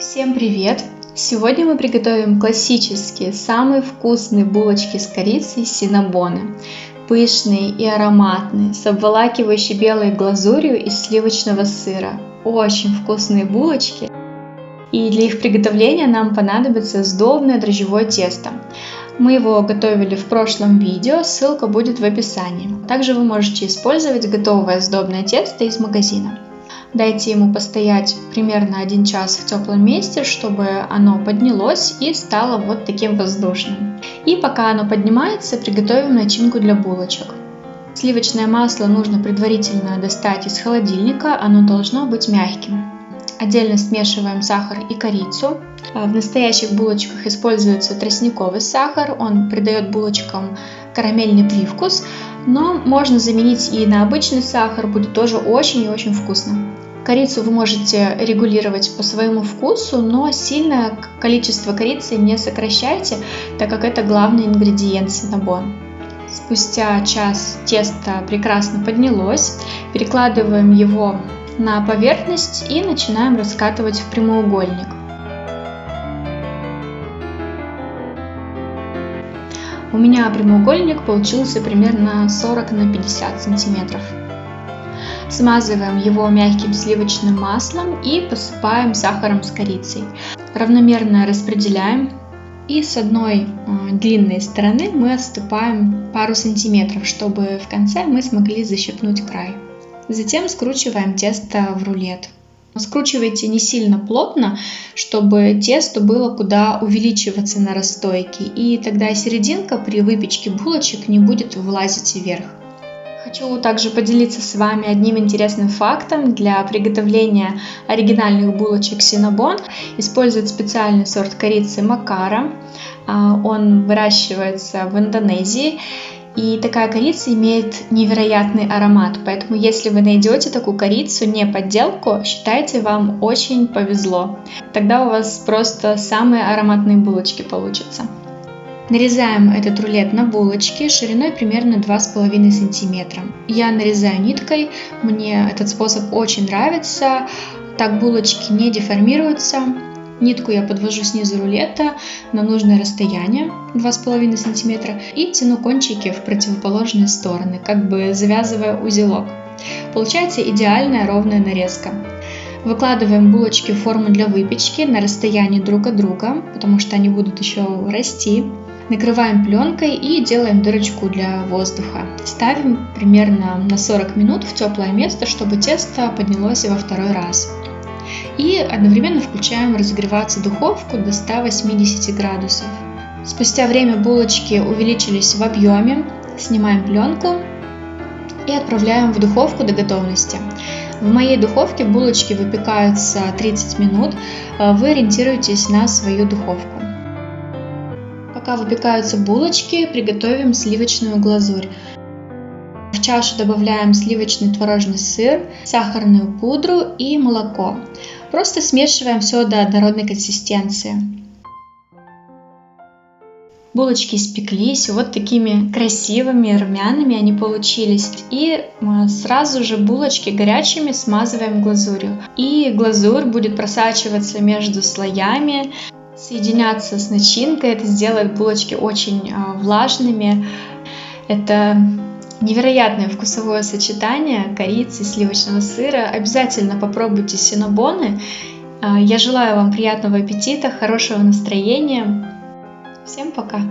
Всем привет! Сегодня мы приготовим классические, самые вкусные булочки с корицей синнабоны. Пышные и ароматные, с обволакивающей белой глазурью из сливочного сыра. Очень вкусные булочки. И для их приготовления нам понадобится сдобное дрожжевое тесто. Мы его готовили в прошлом видео, ссылка будет в описании. Также вы можете использовать готовое сдобное тесто из магазина. Дайте ему постоять примерно 1 час в теплом месте, чтобы оно поднялось и стало вот таким воздушным. И пока оно поднимается, приготовим начинку для булочек. Сливочное масло нужно предварительно достать из холодильника, оно должно быть мягким. Отдельно смешиваем сахар и корицу. В настоящих булочках используется тростниковый сахар, он придает булочкам карамельный привкус, но можно заменить и на обычный сахар, будет тоже очень и очень вкусно. Корицу вы можете регулировать по своему вкусу, но сильно количество корицы не сокращайте, так как это главный ингредиент синнабон. Спустя час тесто прекрасно поднялось, перекладываем его на поверхность и начинаем раскатывать в прямоугольник. У меня прямоугольник получился примерно 40 на 50 сантиметров. Смазываем его мягким сливочным маслом и посыпаем сахаром с корицей. Равномерно распределяем. И с одной длинной стороны мы отступаем пару сантиметров, чтобы в конце мы смогли защипнуть край. Затем скручиваем тесто в рулет. Скручивайте не сильно плотно, чтобы тесто было куда увеличиваться на расстойке, и тогда серединка при выпечке булочек не будет вылазить вверх. Хочу также поделиться с вами одним интересным фактом. Для приготовления оригинальных булочек синнабон используют специальный сорт корицы Макара. Он выращивается в Индонезии. И такая корица имеет невероятный аромат, поэтому если вы найдете такую корицу, не подделку, считайте, вам очень повезло. Тогда у вас просто самые ароматные булочки получатся. Нарезаем этот рулет на булочки шириной примерно 2,5 см. Я нарезаю ниткой, мне этот способ очень нравится, так булочки не деформируются. Нитку я подвожу снизу рулета на нужное расстояние 2,5 см и тяну кончики в противоположные стороны, как бы завязывая узелок. Получается идеальная ровная нарезка. Выкладываем булочки в форму для выпечки на расстоянии друг от друга, потому что они будут еще расти. Накрываем пленкой и делаем дырочку для воздуха. Ставим примерно на 40 минут в теплое место, чтобы тесто поднялось во второй раз. И одновременно включаем разогреваться духовку до 180 градусов. Спустя время булочки увеличились в объеме, снимаем пленку и отправляем в духовку до готовности. В моей духовке булочки выпекаются 30 минут, вы ориентируйтесь на свою духовку. Пока выпекаются булочки, приготовим сливочную глазурь. В чашу добавляем сливочный творожный сыр, сахарную пудру и молоко. Просто смешиваем все до однородной консистенции. Булочки испеклись, вот такими красивыми, румяными они получились. И сразу же булочки горячими смазываем глазурью. И глазурь будет просачиваться между слоями, соединяться с начинкой. Это сделает булочки очень влажными. Это невероятное вкусовое сочетание корицы и сливочного сыра. Обязательно попробуйте синнабоны. Я желаю вам приятного аппетита, хорошего настроения. Всем пока!